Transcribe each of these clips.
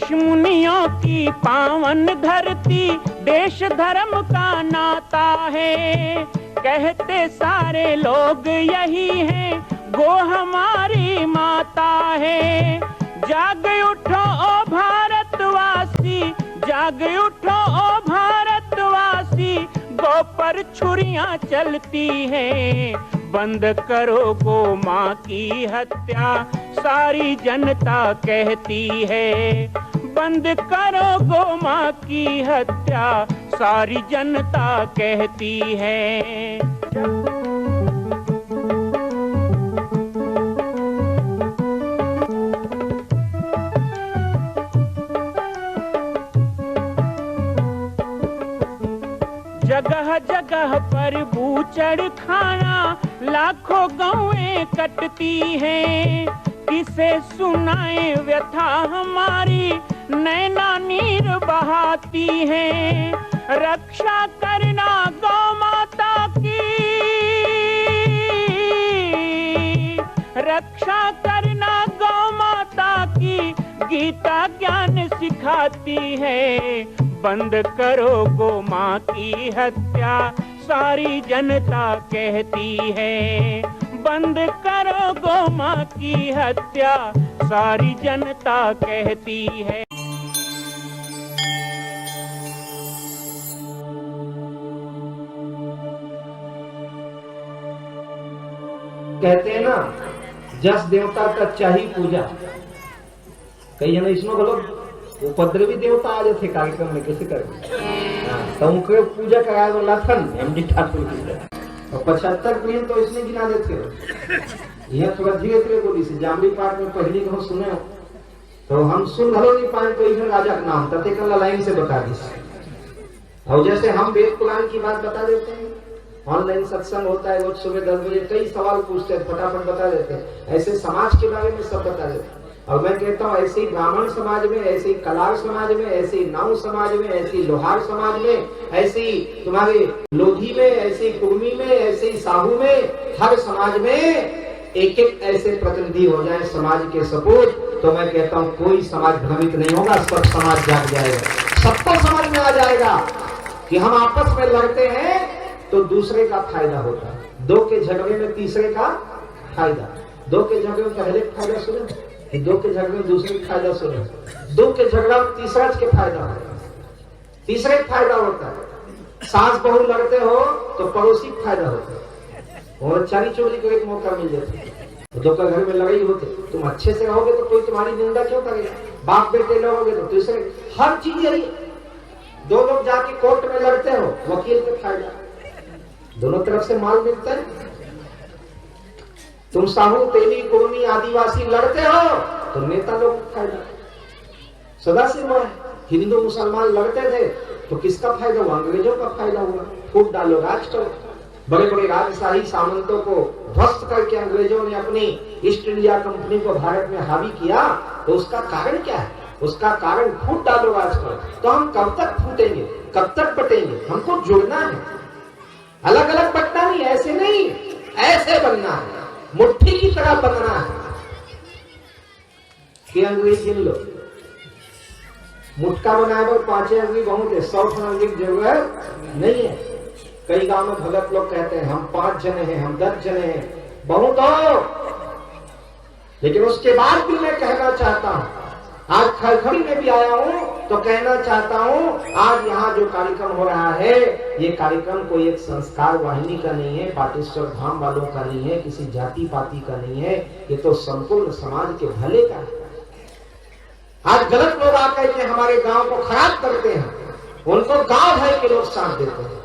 ऋषि मुनियों की पावन धरती, देश धर्म का नाता है। कहते सारे लोग यही हैं, गो हमारी माता है। जाग उठो ओ भारतवासी, जाग उठो ओ भारतवासी, गो पर छुरियां चलती हैं। बंद करो गो माँ की हत्या, सारी जनता कहती है। बंद करो गो माँ की हत्या, सारी जनता कहती है। जगह जगह पर बूचड़ खाना, लाखों गौएं कटती हैं। किसे सुनाए व्यथा हमारी, नैना नीर बहाती हैं। रक्षा करना गौ माता की, रक्षा करना गौ माता की, गीता ज्ञान सिखाती है। बंद करो गो माँ की हत्या, सारी जनता कहती है। बंद करो गो माँ की हत्या, सारी जनता कहती है। कहते हैं ना, जस देवता का चाहिए पूजा। कई जन इसमें बोलो उपद्रवी देवता आ जाते कार्यक्रम में कैसे कर, तो उनके पूजा कराया वाला था एमडी ठाकुर की। और 75 प्रियम तो इसने गिना देते हो। यह थोड़ा धीरे धीरे बोली से जामली पाठ में पहली को सुने हो तो हम सुन भलो नहीं पाए, तो इसमें राजा का नाम तथे कल लाइन से बता दी। और जैसे हम वेद पुराण की बात बता देते हैं, ऑनलाइन सत्संग होता है रोज सुबह 10 बजे, कई सवाल पूछते हैं, फटाफट बता देते हैं। ऐसे समाज के बारे में सब बता देते हैं। और मैं कहता हूँ ऐसे ही ब्राह्मण समाज में, ऐसे ही कलार समाज में, ऐसे ही नाउ समाज में, ऐसे ही लोहार समाज में, ऐसे ही तुम्हारे लोधी में, ऐसे ही कुर्मी में, ऐसे ही साहू में, हर समाज में एक एक ऐसे प्रतिनिधि हो जाए समाज के सपूत, तो मैं कहता हूँ कोई समाज भ्रमित नहीं होगा, सब समाज जाग जाएगा। सबको समझ में आ जाएगा कि हम आपस में लड़ते हैं तो दूसरे का फायदा होता है, दो के झगड़े में तीसरे का फायदा। दो के झगड़े में पहले का फायदा सुने, दो के झगड़े में दूसरे का फायदा सुने, दो के झगड़ा में तीसरा के फायदा होता है, तीसरे का फायदा होता है। सास बहू लड़ते हो तो पड़ोसी का फायदा होता है, और चारी चोरी को एक मौका मिल जाता है। तो दो का घर में लड़ाई होते, तुम अच्छे से रहोगे तो कोई तुम्हारी निंदा क्यों करेगा, बाप बेटे लड़ोगे तो तीसरे, हर चीज यही। दो लोग जाके कोर्ट में लड़ते हो, वकील का फायदा, दोनों तरफ से माल मिलता है। तुम साहू तेली कुर्मी आदिवासी लड़ते हो तो नेता लोग का फायदा। सदा से हुआ है, हिंदू मुसलमान लड़ते थे तो किसका फायदा हुआ, अंग्रेजों का फायदा हुआ। फूट डालो राज करो, बड़े बड़े राजशाही सामंतों को ध्वस्त करके अंग्रेजों ने अपनी ईस्ट इंडिया कंपनी को भारत में हावी किया, तो उसका कारण क्या है, उसका कारण फूट डालो राज करो। तो हम कब तक फूटेंगे, कब तक बटेंगे, हमको जुड़ना है, अलग अलग बटना नहीं, ऐसे नहीं, ऐसे बनना है, मुट्ठी की तरह बनना है। कि अंग्रेज गिन लो, मुटका बनाए पर 5 अंग्रेज बहुत है, 100 अंग्रेज जरूरत नहीं है। कई गांव में भगत लोग कहते हैं हम 5 जने हैं, हम 10 जने हैं, बहुत हो। लेकिन उसके बाद भी मैं कहना चाहता हूं, आज खड़खड़ी में भी आया हूं तो कहना चाहता हूं, आज यहाँ जो कार्यक्रम हो रहा है, ये कार्यक्रम कोई एक संस्कार वाहिनी का नहीं है, पाटेश्वर धाम वालों का नहीं है, किसी जाति पाति का नहीं है, ये तो संपूर्ण समाज के भले का है। आज गलत लोग आकर के हमारे गांव को खराब करते हैं, उनको गांव भर के लोग साथ देते हैं।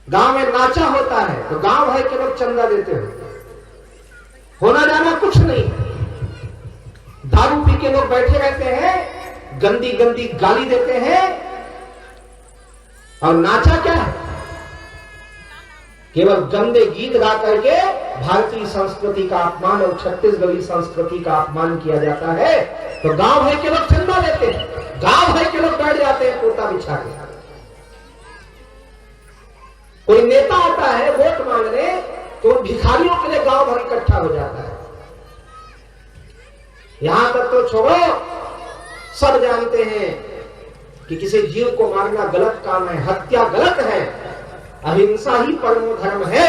गांव में नाचा होता है तो गांव भर के लोग चंदा देते हैं, होना जाना कुछ नहीं है। दारू पी के लोग बैठे रहते हैं, गंदी गंदी गाली देते हैं, और नाचा क्या है, केवल गंदे गीत गा करके भारतीय संस्कृति का अपमान और छत्तीसगढ़ी संस्कृति का अपमान किया जाता है। तो गांव भर के लोग चंदा देते हैं, गांव भर के लोग बैठ जाते हैं पोता बिछा के। कोई नेता आता है वोट मांगने तो भिखारियों के लिए गांव भर इकट्ठा हो जाता है। यहां तक तो छोड़ो, सब जानते हैं कि किसी जीव को मारना गलत काम है, हत्या गलत है, अहिंसा ही परमो धर्म है।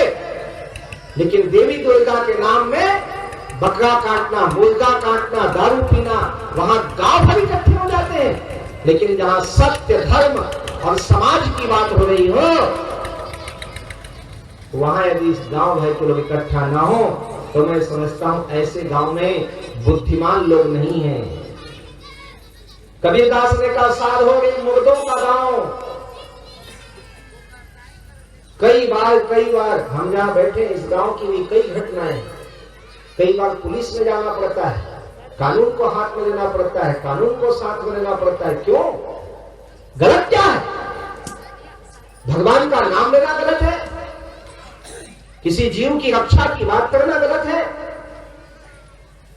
लेकिन देवी दुर्गा के नाम में बकरा काटना, मुर्गा काटना, दारू पीना, वहां गांव भर इकट्ठे हो जाते हैं। लेकिन जहां सत्य, धर्म और समाज की बात हो रही हो, वहां यदि इस गांव भर के लोग इकट्ठा ना हो, तो मैं समझता हूं ऐसे गांव में बुद्धिमान लोग नहीं हैं। कबीरदास ने कहा, साध हो गई मुर्दों का गांव। कई बार हम जहां बैठे इस गांव की भी कई घटनाएं, कई बार पुलिस में जाना पड़ता है, कानून को हाथ में लेना पड़ता है, कानून को साथ में लेना पड़ता है। क्यों? गलत क्या है? भगवान का नाम लेना गलत है, किसी जीव की रक्षा की बात करना गलत है,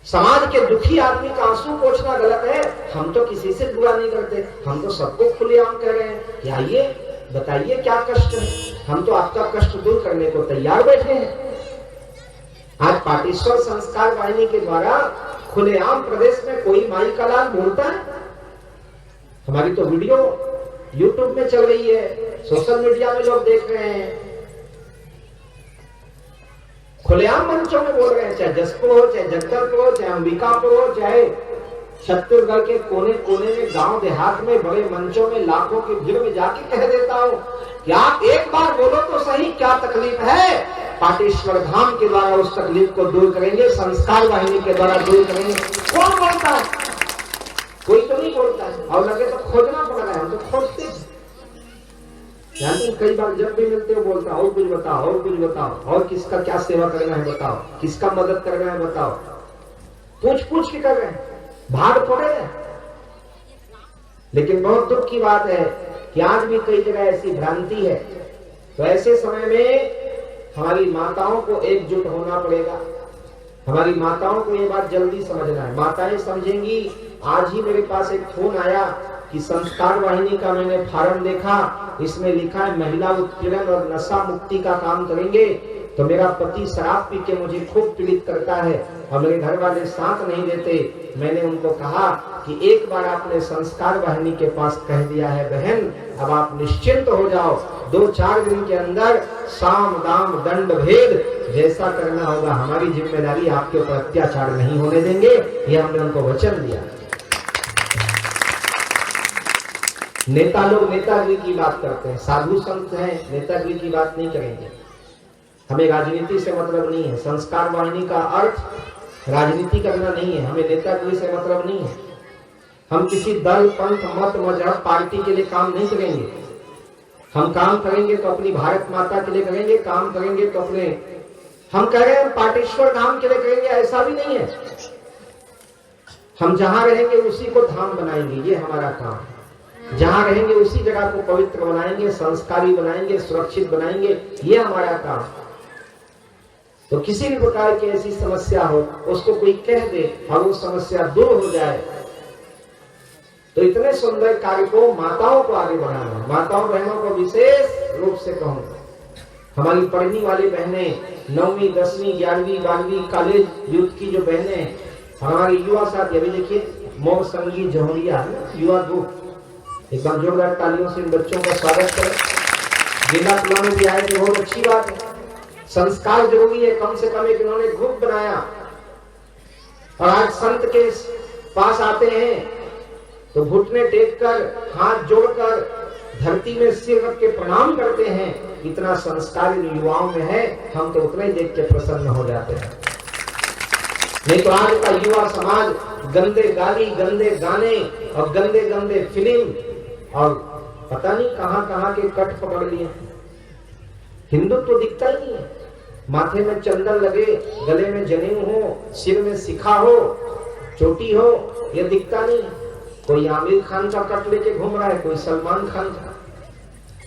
समाज के दुखी आदमी का आंसू पोंछना गलत है। हम तो किसी से बुरा नहीं करते, हम तो सबको खुलेआम कह रहे हैं कि आइए बताइए क्या कष्ट है, हम तो आपका कष्ट दूर करने को तैयार बैठे हैं। आज पाटेश्वर संस्कार वाहिनी के द्वारा खुलेआम प्रदेश में कोई माई का लाल बोलता है। हमारी तो वीडियो YouTube में चल रही है, सोशल मीडिया में लोग देख रहे हैं, खुलेआम मंचों में बोल रहे हैं, चाहे जसपुर हो, चाहे जगदलपुर हो, चाहे अंबिकापुर हो, चाहे छत्तीसगढ़ के कोने कोने में, गांव देहात में, बड़े मंचों में, लाखों की भीड़ में जाके कह देता हूं कि आप एक बार बोलो तो सही, क्या तकलीफ है? पाटेश्वर धाम के द्वारा उस तकलीफ को दूर करेंगे, संस्कार वाहिनी के द्वारा दूर करेंगे। कौन बोलता है? कोई तो नहीं बोलता है, और लगे तो खोजना पड़ रहा है, हम तो खोजते हैं। कई बार जब भी मिलते हो बोलता, और कुछ बताओ, और कुछ बताओ, और किसका क्या सेवा करना है बताओ, किसका मदद करना है बताओ, पूछ के कर रहे हैं, भाग पड़े हैं। लेकिन बहुत दुख की बात है कि आज भी कई जगह ऐसी भ्रांति है। तो ऐसे समय में हमारी माताओं को एकजुट होना पड़ेगा। हमारी माताओं को ये बात जल्दी समझना है। माताएं समझेंगी। आज ही मेरे पास एक फोन आया कि संस्कार वाहिनी का मैंने फार्म देखा, इसमें लिखा है महिला उत्पीड़न और नशा मुक्ति का काम करेंगे। तो मेरा पति शराब पी के मुझे खूब पीड़ित करता है और मेरे घर वाले साथ नहीं देते। मैंने उनको कहा कि एक बार आपने संस्कार वाहिनी के पास कह दिया है बहन, अब आप निश्चिंत हो जाओ, 2-4 दिन के अंदर साम दाम दंड भेद जैसा करना होगा, हमारी जिम्मेदारी, आपके ऊपर अत्याचार नहीं होने देंगे। ये हमने उनको वचन दिया। नेता लोग नेतागिरी की बात करते हैं, साधु संत हैं, नेतागिरी की बात नहीं करेंगे। हमें राजनीति से मतलब नहीं है। संस्कार वाहिनी का अर्थ राजनीति करना नहीं है, हमें नेतागिरी से मतलब नहीं है। हम किसी दल, पंथ, मत, मजहब, पार्टी के लिए काम नहीं करेंगे। हम काम करेंगे तो अपनी भारत माता के लिए करेंगे, काम करेंगे तो अपने, हम कह रहे हैं पाटेश्वर धाम के लिए करेंगे, ऐसा भी नहीं है। हम जहां रहेंगे उसी को धाम बनाएंगे, ये हमारा काम है। जहां रहेंगे उसी जगह को पवित्र बनाएंगे, संस्कारी बनाएंगे, सुरक्षित बनाएंगे, ये हमारा काम। तो किसी भी प्रकार की ऐसी समस्या हो, उसको कोई कह दे और वो समस्या दूर हो जाए। तो इतने सुंदर कार्य को माताओं को आगे बढ़ाना, माताओं बहनों को विशेष रूप से कहूंगा। हमारी पढ़ने वाली बहनें, 9वीं 10वीं 11वीं 12वीं कॉलेज यूथ की जो बहनें हैं, हमारे युवा साथी, अभी देखिए मोर संगी जौहरिया युवा दूत, एक बार जोरदार तालियों से इन बच्चों का स्वागत करें। जिला खुला में भी आए थे, बहुत अच्छी बात है। संस्कार जरूरी है, कम से कम एक इन्होंने ग्रुप बनाया और आज संत के पास आते हैं तो घुटने टेक कर, हाथ जोड़कर, धरती में सिर रख के प्रणाम करते हैं। इतना संस्कार इन युवाओं में है, हम तो उतना ही देख के प्रसन्न हो जाते हैं। नहीं तो आज का युवा समाज गंदे गाली, गंदे गाने और गंदे गंदे फिल्म और पता नहीं कहां कहां के कट पकड़ लिए। हिंदुत्व तो दिखता ही नहीं है। माथे में चंदन लगे, गले में जनेऊ हो, सिर में शिखा हो, चोटी हो, यह दिखता नहीं है। कोई आमिर खान का कट लेके घूम रहा है, कोई सलमान खान का।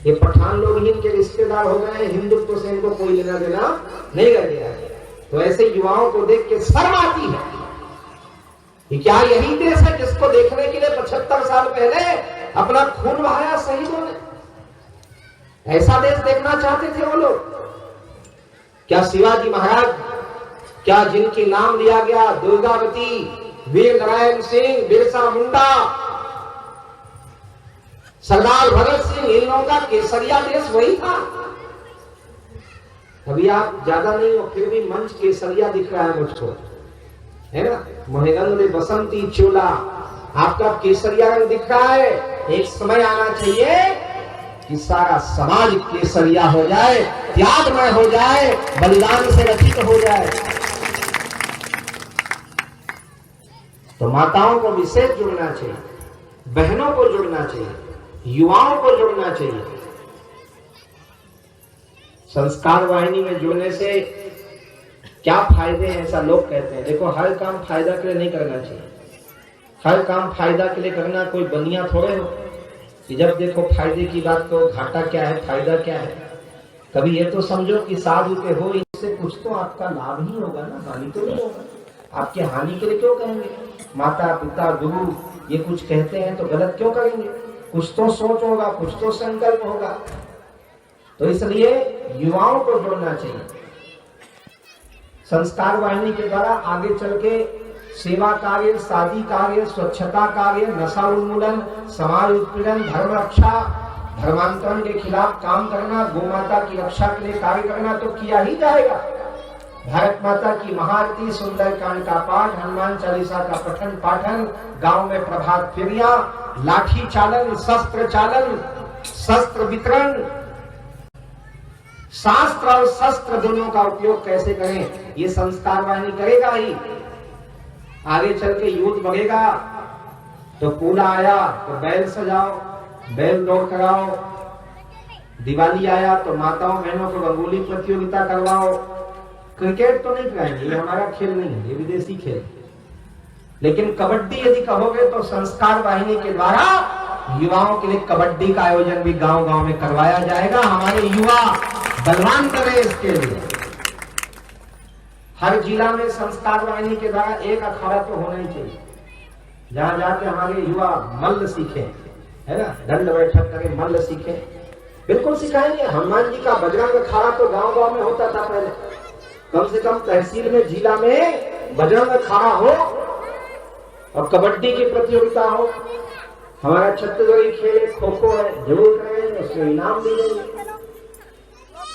ये पठान लोग ही इनके रिश्तेदार हो गए हैं, हिंदुत्व से इनको कोई लेना देना नहीं रह गया है। तो ऐसे युवाओं को देख के शर्म आती है कि क्या यही देश है जिसको देखने के लिए 75 साल पहले अपना खून बहाया शहीदों ने? ऐसा देश देखना चाहते थे वो लोग। क्या शिवाजी महाराज, क्या जिनकी नाम लिया गया दुर्गावती, वीर नारायण सिंह, बिरसा मुंडा, सरदार भगत सिंह, इन लोगों का केसरिया देश वही था। अभी आप ज्यादा नहीं हो, फिर भी मंच केसरिया दिख रहा है मुझको, है ना। मोहरंग रे बसंती चोला, आपका केसरिया रंग दिख रहा है। एक समय आना चाहिए कि सारा समाज केसरिया हो जाए, त्यागमय हो जाए, बलिदान से रचित हो जाए। तो माताओं को विशेष जुड़ना चाहिए, बहनों को जुड़ना चाहिए, युवाओं को जुड़ना चाहिए। संस्कार वाहिनी में जुड़ने से क्या फायदे हैं, ऐसा लोग कहते हैं। देखो, हर काम फायदा के लिए नहीं करना चाहिए। हर काम फायदा के लिए करना कोई बनिया थोड़े हो कि जब देखो फायदे की बात तो घाटा क्या है, फायदा क्या है। कभी ये तो समझो कि साधु के हो, इससे कुछ तो आपका लाभ ही होगा ना, हानि तो नहीं होगा। आपके हानि के लिए क्यों कहेंगे? माता पिता गुरु ये कुछ कहते हैं तो गलत क्यों करेंगे? कुछ तो सोच होगा, कुछ तो संकल्प होगा। तो इसलिए युवाओं को जोड़ना चाहिए। संस्कार वाहिनी के द्वारा आगे चल के सेवा कार्य, शादी कार्य, स्वच्छता कार्य, नशा उन्मूलन, समाज उत्पीड़न, धर्म रक्षा, धर्मांतरण के खिलाफ काम करना, गौ माता की रक्षा के लिए कार्य करना तो किया ही जाएगा। भारत माता की महाआरती, सुंदरकांड का पाठ, हनुमान चालीसा का पठन पाठन, गांव में प्रभात फेरियां, लाठी चालन, शस्त्र वितरण, शास्त्र और शस्त्र दोनों का उपयोग कैसे करें, ये संस्कार वाहिनी करेगा ही। आगे चल के युद्ध बढ़ेगा तो पूरा आया तो बैल सजाओ, बैल दौड़ कराओ, दिवाली आया तो माताओं बहनों को रंगोली प्रतियोगिता करवाओ। क्रिकेट तो नहीं कराएंगे, ये हमारा खेल नहीं है, ये विदेशी खेल। लेकिन कबड्डी यदि कहोगे तो संस्कार वाहिनी के द्वारा युवाओं के लिए कबड्डी का आयोजन भी गांव गांव में करवाया जाएगा। हमारे युवा बलवान करे इसके लिए। हर जिला में संस्कार वाहिनी के द्वारा एक अखाड़ा तो होना ही चाहिए, जहां जाके हमारे युवा मल्ल सीखे, है ना, दंड बैठक करें, मल्ल सीखे। बिल्कुल सिखाएंगे। हनुमान जी का बजरंग अखाड़ा तो गांव गांव में होता था पहले। कम से कम तहसील में, जिला में बजरंग अखाड़ा हो और कबड्डी की प्रतियोगिता हो। हमारा छत्तीसगढ़ी खेल खो खो है, जरूर करेंगे, उसमें इनाम भी देंगे।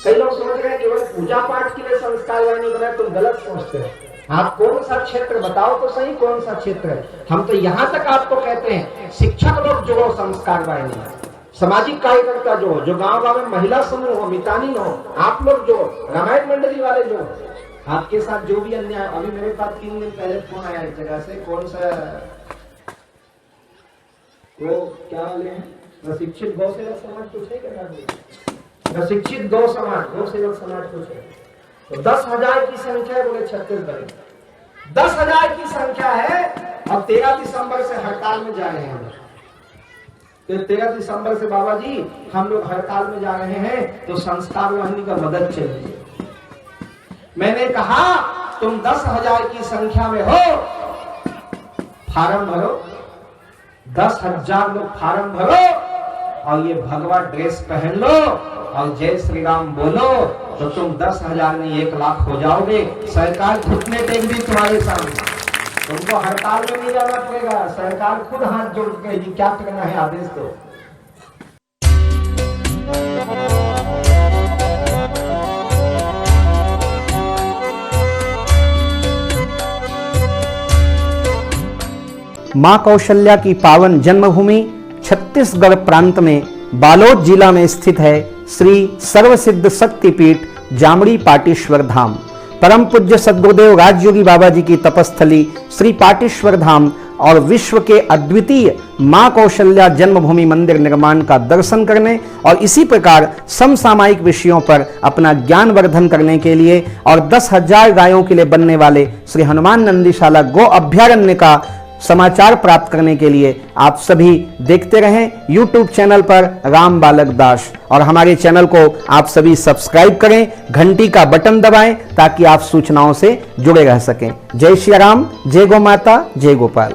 कई लोग समझ रहे हैं केवल पूजा पाठ के लिए संस्कार वाहिनी बनाए, तुम गलत सोचते हो। आप कौन सा क्षेत्र बताओ तो सही, कौन सा क्षेत्र है। हम तो यहां तक आपको कहते हैं शिक्षक लोग जो हो संस्कार वाहिनी, सामाजिक कार्यकर्ता जो गांव गांव में महिला समूह हो, मितानी हो, आप लोग जो रामायण मंडली वाले जो आपके साथ जो भी अन्याय। अभी मेरे पास 3 दिन पहले फोन आया एक जगह से, कौन सा वो क्या वाले हैं, प्रशिक्षित गौ सेवक समाज कुछ है क्या, प्रशिक्षित गौ समाज, गौ सेवक समाज कुछ है। तो 10,000 की संख्या है बोले छत्तीसगढ़ में, 10,000 की संख्या है। और 13 दिसंबर से हड़ताल में जा रहे हैं हम। तो 13 दिसंबर से बाबा जी हम लोग हड़ताल में जा रहे हैं, तो संस्कार वाहिनी का मदद चाहिए। मैंने कहा तुम 10,000 की संख्या में हो, फार्म भरो, 10,000 लोग फार्म भरो और ये भगवा ड्रेस पहन लो और जय श्री राम बोलो, तो तुम 10,000 नहीं 1 लाख हो जाओगे। सरकार घुटने टेक दी तुम्हारे सामने, तुमको हड़ताल में नहीं जाना पड़ेगा। सरकार खुद हाथ जोड़ के क्या करना है आदेश दो। मां कौशल्या की पावन जन्मभूमि छत्तीसगढ़ प्रांत में बालोद जिला में स्थित है श्री सर्वसिद्ध शक्तिपीठ जामड़ी पाटेश्वर धाम। परम पूज्य सद्गुरुदेव राजयोगी बाबा जी की तपस्थली श्री पाटेश्वर धाम और विश्व के अद्वितीय मां कौशल्या जन्मभूमि मंदिर निर्माण का दर्शन करने और इसी प्रकार समसामयिक विषयों पर अपना ज्ञान वर्धन करने के लिए और 10,000 गायों के लिए बनने वाले श्री हनुमान नंदीशाला गो अभ्यारण्य का समाचार प्राप्त करने के लिए आप सभी देखते रहें YouTube चैनल पर राम बालक दास, और हमारे चैनल को आप सभी सब्सक्राइब करें, घंटी का बटन दबाएं ताकि आप सूचनाओं से जुड़े रह सकें। जय श्री राम, जय गौ माता, जय गोपाल।